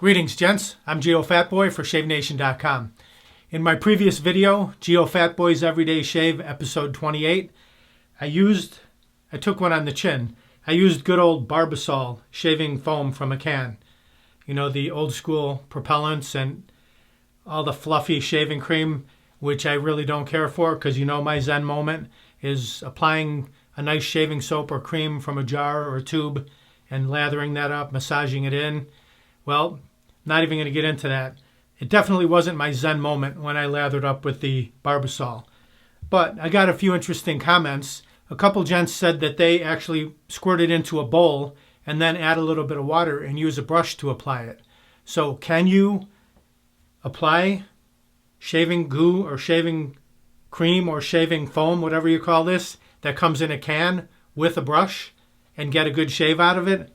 Greetings, gents. I'm Geofatboy for ShaveNation.com. In my previous video, Geofatboy's Everyday Shave, episode 28, I took one on the chin. I used good old Barbasol shaving foam from a can. You know, the old school propellants and all the fluffy shaving cream, which I really don't care for because you know my Zen moment is applying a nice shaving soap or cream from a jar or a tube and lathering that up, massaging it in. Well, not even going to get into that. It definitely wasn't my Zen moment when I lathered up with the Barbasol. But I got a few interesting comments. A couple gents said that they actually squirt it into a bowl and then add a little bit of water and use a brush to apply it. So can you apply shaving goo or shaving cream or shaving foam, whatever you call this, that comes in a can with a brush and get a good shave out of it?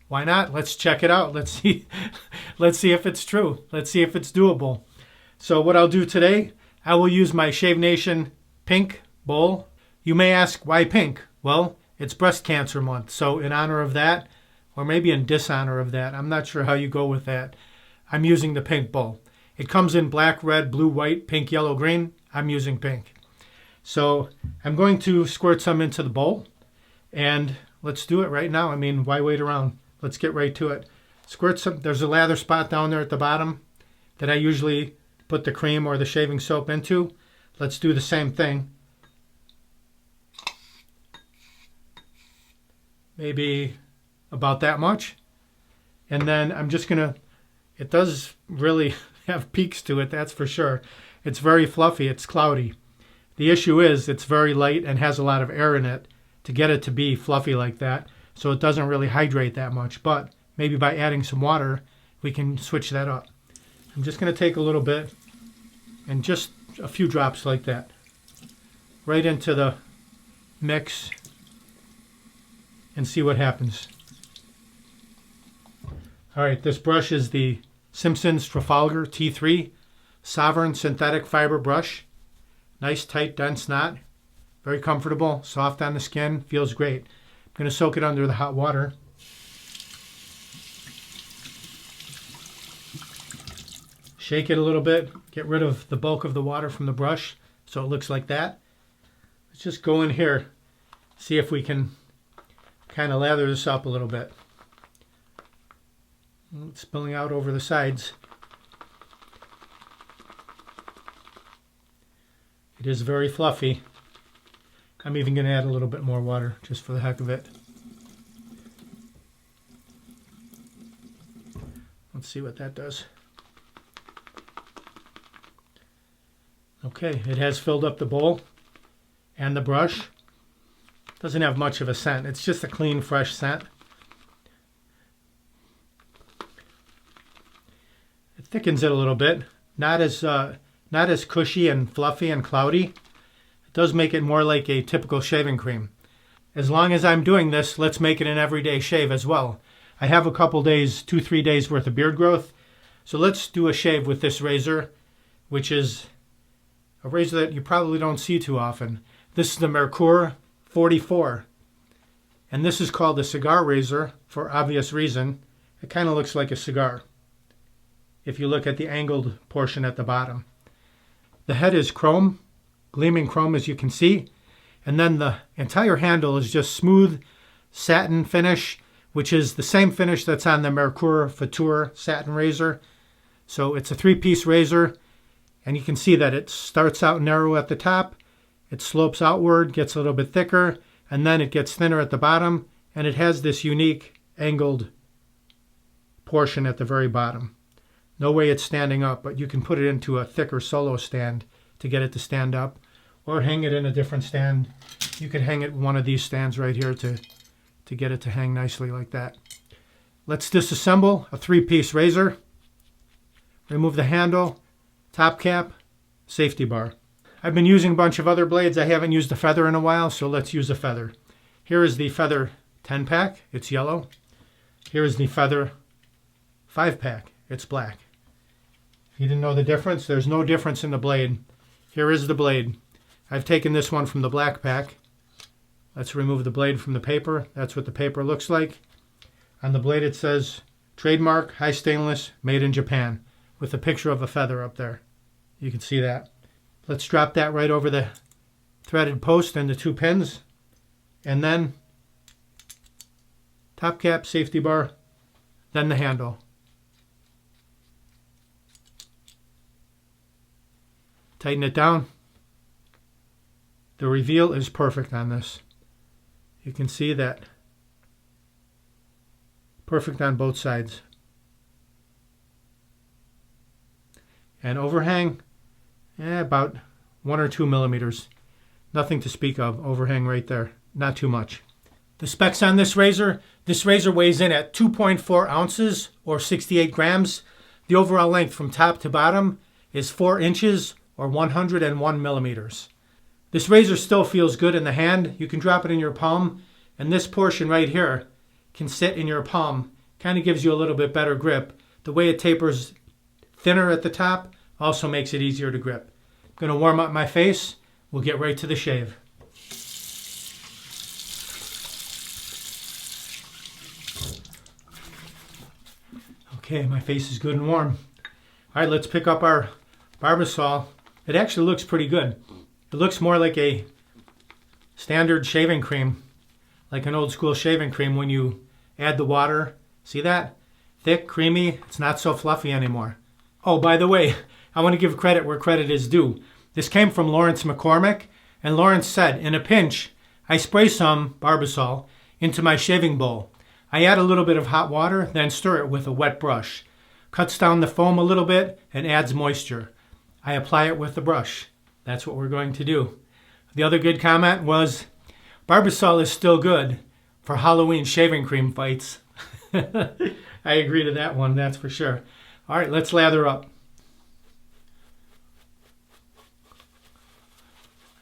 Why not? Let's check it out. Let's see if it's true. Let's see if it's doable. So what I'll do today, I will use my Shave Nation pink bowl. You may ask, why pink? Well, it's breast cancer month. So in honor of that, or maybe in dishonor of that, I'm not sure how you go with that, I'm using the pink bowl. It comes in black, red, blue, white, pink, yellow, green. I'm using pink. So I'm going to squirt some into the bowl. And let's do it right now. I mean, why wait around? Let's get right to it. Squirt some. There's a lather spot down there at the bottom that I usually put the cream or the shaving soap into. Let's do the same thing. Maybe about that much. And then I'm just going to, it does really have peaks to it, that's for sure. It's very fluffy. It's cloudy. The issue is it's very light and has a lot of air in it to get it to be fluffy like that. So it doesn't really hydrate that much, but maybe by adding some water, we can switch that up. I'm just going to take a little bit and just a few drops like that right into the mix and see what happens. All right, this brush is the Simpson's Trafalgar T3 Sovereign Synthetic Fiber Brush. Nice, tight, dense knot. Very comfortable, soft on the skin, feels great. I'm going to soak it under the hot water. Shake it a little bit, get rid of the bulk of the water from the brush so it looks like that. Let's just go in here, see if we can kind of lather this up a little bit. It's spilling out over the sides. It is very fluffy. I'm even going to add a little bit more water just for the heck of it. Let's see what that does. Okay, it has filled up the bowl and the brush. Doesn't have much of a scent. It's just a clean, fresh scent. It thickens it a little bit. Not as cushy and fluffy and cloudy. It does make it more like a typical shaving cream. As long as I'm doing this, let's make it an everyday shave as well. I have a couple days, 2-3 days worth of beard growth. So let's do a shave with this razor, which is a razor that you probably don't see too often. This is the Merkur 44. And this is called the Cigar Razor for obvious reason. It kind of looks like a cigar if you look at the angled portion at the bottom. The head is chrome, gleaming chrome as you can see. And then the entire handle is just smooth satin finish, which is the same finish that's on the Merkur Fature satin razor. So it's a 3-piece razor. And you can see that it starts out narrow at the top. It slopes outward, gets a little bit thicker, and then it gets thinner at the bottom. And it has this unique angled portion at the very bottom. No way it's standing up, but you can put it into a thicker solo stand to get it to stand up, or hang it in a different stand. You could hang it in one of these stands right here to get it to hang nicely like that. Let's disassemble a 3-piece razor. Remove the handle, top cap, safety bar. I've been using a bunch of other blades. I haven't used a feather in a while, so let's use a feather. Here is the feather 10-pack. It's yellow. Here is the feather 5-pack. It's black. If you didn't know the difference, there's no difference in the blade. Here is the blade. I've taken this one from the black pack. Let's remove the blade from the paper. That's what the paper looks like. On the blade it says Trademark, high stainless, made in Japan, with a picture of a feather up there. You can see that. Let's drop that right over the threaded post and the 2 pins. And then top cap, safety bar, then the handle. Tighten it down. The reveal is perfect on this. You can see that. Perfect on both sides. And overhang, about 1 or 2 millimeters. Nothing to speak of. Overhang right there. Not too much. The specs on this razor weighs in at 2.4 ounces or 68 grams. The overall length from top to bottom is 4 inches or 101 millimeters. This razor still feels good in the hand. You can drop it in your palm, and this portion right here can sit in your palm. Kind of gives you a little bit better grip. The way it tapers thinner at the top also makes it easier to grip. I'm going to warm up my face. We'll get right to the shave. Okay, my face is good and warm. All right, let's pick up our Barbasol. It actually looks pretty good. It looks more like a standard shaving cream, like an old school shaving cream when you add the water. See that? Thick, creamy. It's not so fluffy anymore. Oh, by the way, I want to give credit where credit is due. This came from Lawrence McCormick, and Lawrence said, in a pinch, I spray some Barbasol into my shaving bowl. I add a little bit of hot water, then stir it with a wet brush. Cuts down the foam a little bit and adds moisture. I apply it with the brush. That's what we're going to do. The other good comment was, Barbasol is still good for Halloween shaving cream fights. I agree to that one, that's for sure. All right, let's lather up.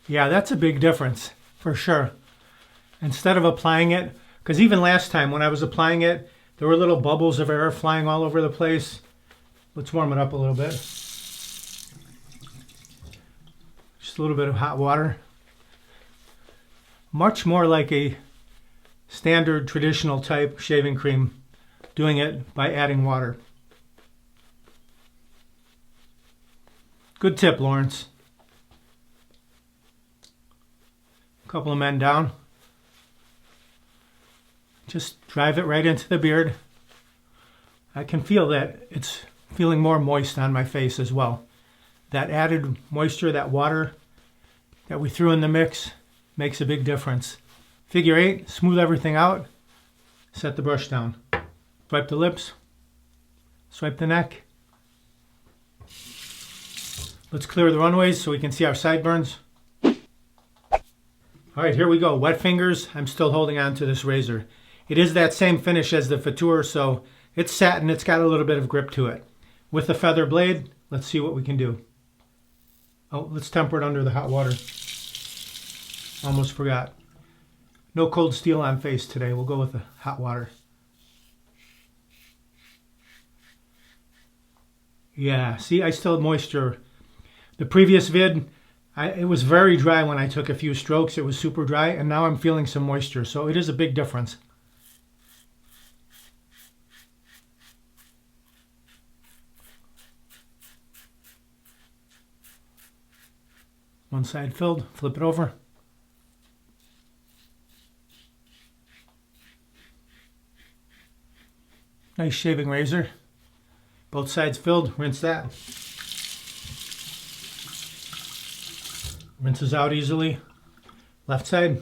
Yeah, that's a big difference, for sure. Instead of applying it, because even last time when I was applying it, there were little bubbles of air flying all over the place. Let's warm it up a little bit. Just a little bit of hot water. Much more like a standard traditional type shaving cream, doing it by adding water. Good tip, Lawrence. A couple of men down. Just drive it right into the beard. I can feel that it's feeling more moist on my face as well. That added moisture, that water that we threw in the mix makes a big difference. Figure 8, smooth everything out. Set the brush down. Swipe the lips. Swipe the neck. Let's clear the runways so we can see our sideburns. All right, here we go. Wet fingers. I'm still holding on to this razor. It is that same finish as the Attire, so it's satin. It's got a little bit of grip to it. With the feather blade, let's see what we can do. Oh, let's temper it under the hot water. Almost forgot. No cold steel on face today. We'll go with the hot water. Yeah, see, I still have moisture. The previous vid, it was very dry when I took a few strokes. It was super dry, and now I'm feeling some moisture, so it is a big difference. One side filled, flip it over. Nice shaving razor. Both sides filled, rinse that. Rinses out easily. Left side.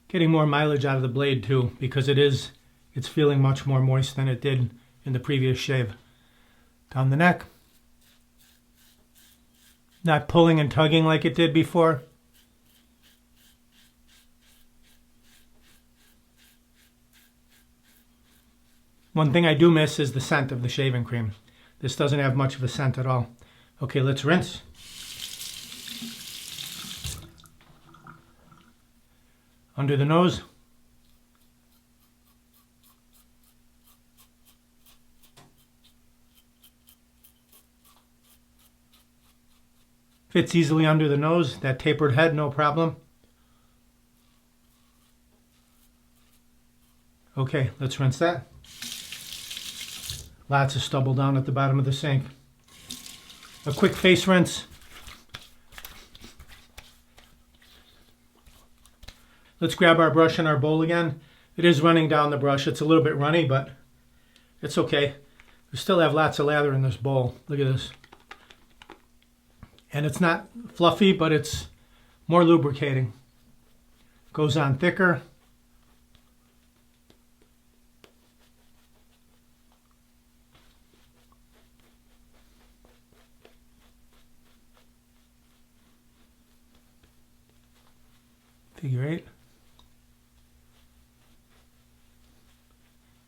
Getting more mileage out of the blade too, because it's feeling much more moist than it did in the previous shave. Down the neck. Not pulling and tugging like it did before. One thing I do miss is the scent of the shaving cream. This doesn't have much of a scent at all. Okay, let's rinse. Under the nose. Fits easily under the nose. That tapered head, no problem. Okay, let's rinse that. Lots of stubble down at the bottom of the sink. A quick face rinse. Let's grab our brush and our bowl again. It is running down the brush. It's a little bit runny, but it's okay. We still have lots of lather in this bowl. Look at this. And it's not fluffy, but it's more lubricating. Goes on thicker. Figure 8.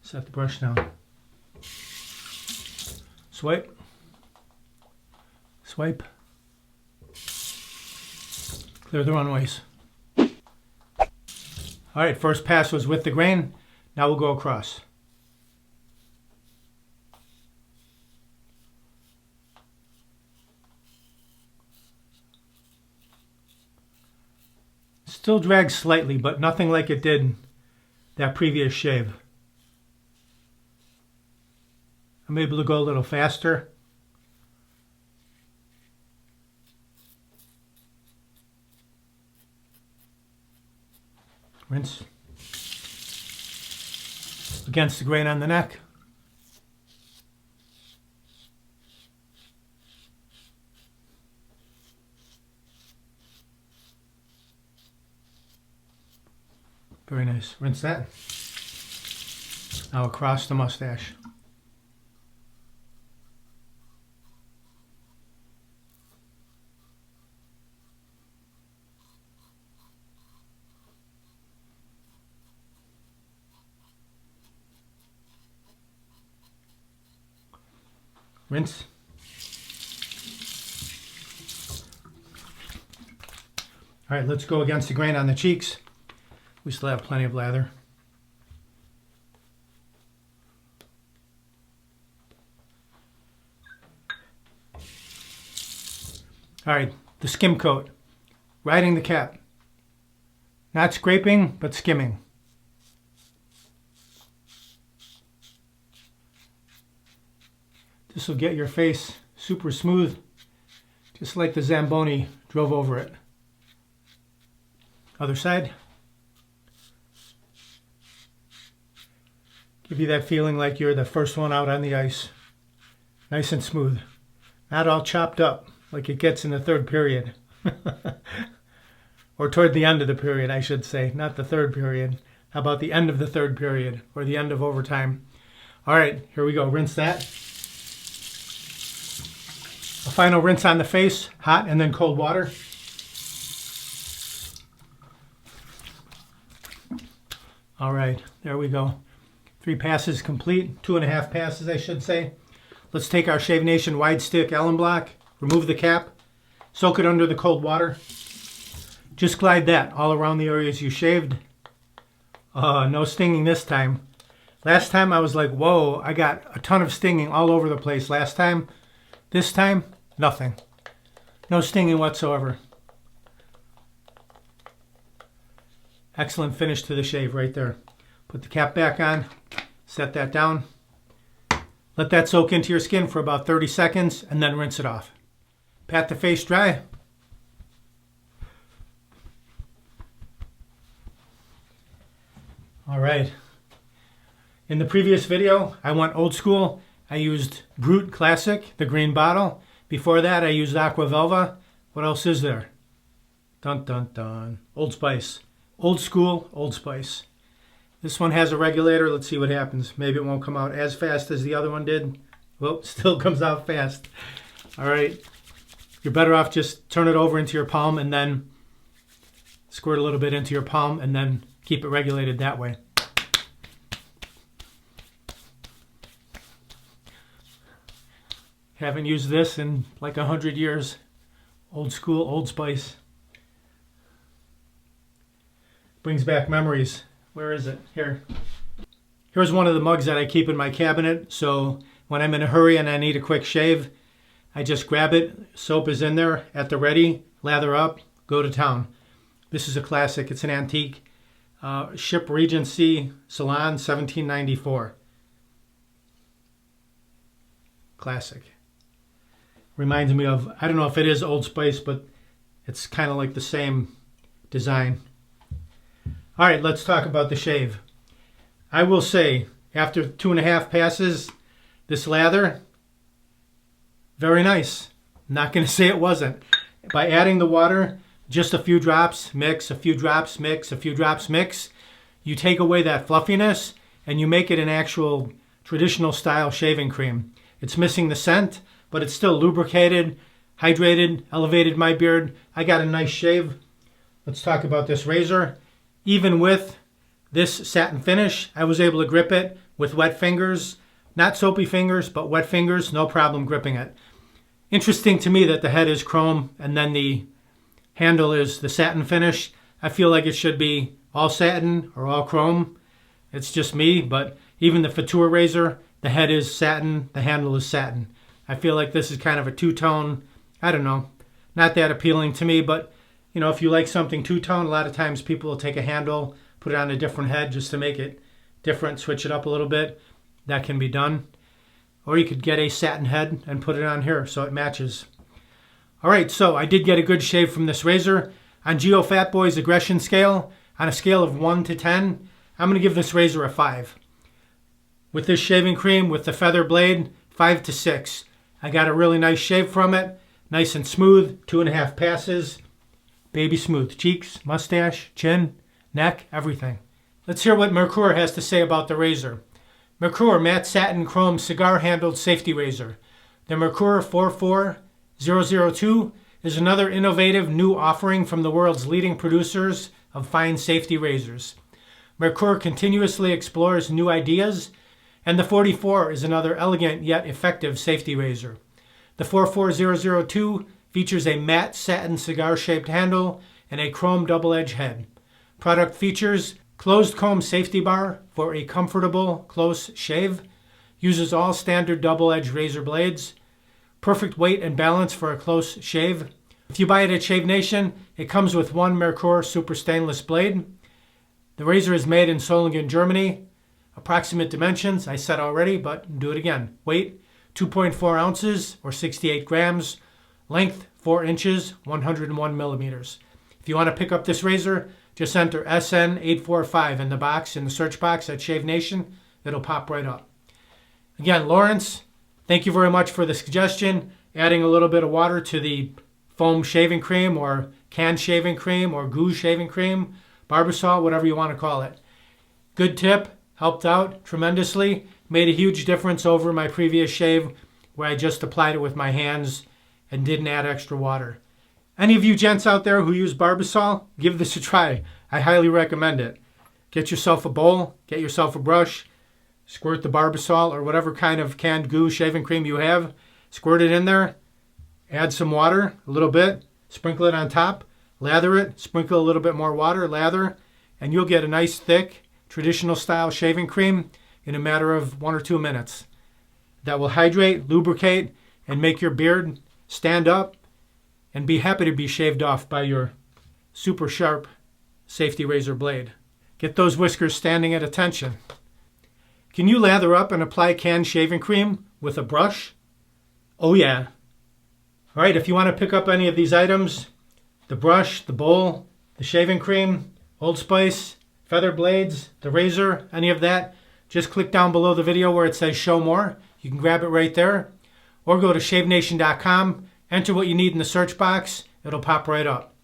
Set the brush down. Swipe. Swipe. Clear the runways. Alright, first pass was with the grain. Now we'll go across. Still drags slightly, but nothing like it did that previous shave. I'm able to go a little faster. Rinse. Against the grain on the neck. Very nice. Rinse that. Now across the mustache. Rinse. All right, let's go against the grain on the cheeks. We still have plenty of lather. All right, the skim coat. Riding the cap. Not scraping, but skimming. This will get your face super smooth, just like the Zamboni drove over it. Other side. Give you that feeling like you're the first one out on the ice. Nice and smooth. Not all chopped up like it gets in the third period. Or toward the end of the period, I should say. Not the third period. How about the end of the third period? Or the end of overtime. All right, here we go. Rinse that. A final rinse on the face. Hot and then cold water. All right, there we go. 3 passes complete. 2.5 passes, I should say. Let's take our Shave Nation wide stick Allen block, remove the cap, soak it under the cold water. Just glide that all around the areas you shaved. No stinging this time. Last time I was like, whoa, I got a ton of stinging all over the place last time. This time, nothing. No stinging whatsoever. Excellent finish to the shave right there. Put the cap back on, set that down. Let that soak into your skin for about 30 seconds and then rinse it off. Pat the face dry. All right. In the previous video, I went old school. I used Brute Classic, the green bottle. Before that, I used Aqua Velva. What else is there? Dun, dun, dun. Old Spice. Old school, Old Spice. This one has a regulator. Let's see what happens. Maybe it won't come out as fast as the other one did. Well, still comes out fast. All right. You're better off just turn it over into your palm and then squirt a little bit into your palm and then keep it regulated that way. Haven't used this in like 100 years. Old school, Old Spice. Brings back memories. Where is it? Here. Here's one of the mugs that I keep in my cabinet. So when I'm in a hurry and I need a quick shave, I just grab it, soap is in there at the ready, lather up, go to town. This is a classic, it's an antique. Ship Regency Salon, 1794. Classic. Reminds me of, I don't know if it is Old Spice, but it's kind of like the same design. All right, let's talk about the shave. I will say, after 2.5 passes, this lather, very nice. Not going to say it wasn't. By adding the water, just a few drops, mix, a few drops, mix, a few drops, mix, you take away that fluffiness and you make it an actual traditional style shaving cream. It's missing the scent, but it's still lubricated, hydrated, elevated my beard. I got a nice shave. Let's talk about this razor. Even with this satin finish, I was able to grip it with wet fingers. Not soapy fingers, but wet fingers, no problem gripping it. Interesting to me that the head is chrome and then the handle is the satin finish. I feel like it should be all satin or all chrome. It's just me, but even the Attire razor, the head is satin, the handle is satin. I feel like this is kind of a two-tone, I don't know, not that appealing to me, but you know, if you like something two-tone, a lot of times people will take a handle, put it on a different head just to make it different, switch it up a little bit. That can be done. Or you could get a satin head and put it on here so it matches. All right, so I did get a good shave from this razor. On Geofatboy's aggression scale, on a scale of 1 to 10, I'm going to give this razor a 5. With this shaving cream, with the feather blade, 5 to 6. I got a really nice shave from it. Nice and smooth, 2.5 passes. Baby smooth. Cheeks, mustache, chin, neck, everything. Let's hear what Merkur has to say about the razor. Merkur Matte Satin Chrome Cigar Handled Safety Razor. The Merkur 44002 is another innovative new offering from the world's leading producers of fine safety razors. Merkur continuously explores new ideas, and the 44 is another elegant yet effective safety razor. The 44002 features a matte satin cigar-shaped handle and a chrome double-edged head. Product features closed comb safety bar for a comfortable, close shave. Uses all standard double-edged razor blades. Perfect weight and balance for a close shave. If you buy it at Shave Nation, it comes with one Merkur super stainless blade. The razor is made in Solingen, Germany. Approximate dimensions, I said already, but do it again. Weight, 2.4 ounces or 68 grams. Length, 4 inches, 101 millimeters. If you want to pick up this razor, just enter SN845 in the box, in the search box at Shave Nation. It'll pop right up. Again, Lawrence, thank you very much for the suggestion. Adding a little bit of water to the foam shaving cream or canned shaving cream or goo shaving cream, Barbasol, whatever you want to call it. Good tip, helped out tremendously. Made a huge difference over my previous shave where I just applied it with my hands and didn't add extra water. Any of you gents out there who use Barbasol, give this a try. I highly recommend it. Get yourself a bowl, get yourself a brush, squirt the Barbasol or whatever kind of canned goo shaving cream you have, squirt it in there, add some water, a little bit, sprinkle it on top, lather it, sprinkle a little bit more water, lather, and you'll get a nice thick, traditional style shaving cream in a matter of 1 or 2 minutes. That will hydrate, lubricate, and make your beard stand up and be happy to be shaved off by your super sharp safety razor blade. Get those whiskers standing at attention. Can you lather up and apply canned shaving cream with a brush? Oh yeah. All right, if you want to pick up any of these items, the brush, the bowl, the shaving cream, Old Spice, feather blades, the razor, any of that, just click down below the video where it says show more. You can grab it right there. Or go to shavenation.com, enter what you need in the search box. It'll pop right up.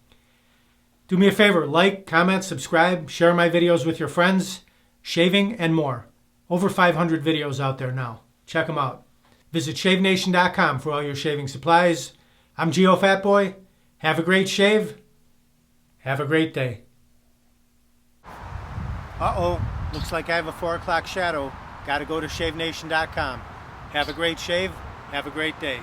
Do me a favor, like, comment, subscribe, share my videos with your friends. Shaving and more. Over 500 videos out there now. Check them out. Visit shavenation.com for all your shaving supplies. I'm Geofatboy. Have a great shave. Have a great day. Uh-oh. Looks like I have a 4 o'clock shadow. Got to go to shavenation.com. Have a great shave. Have a great day.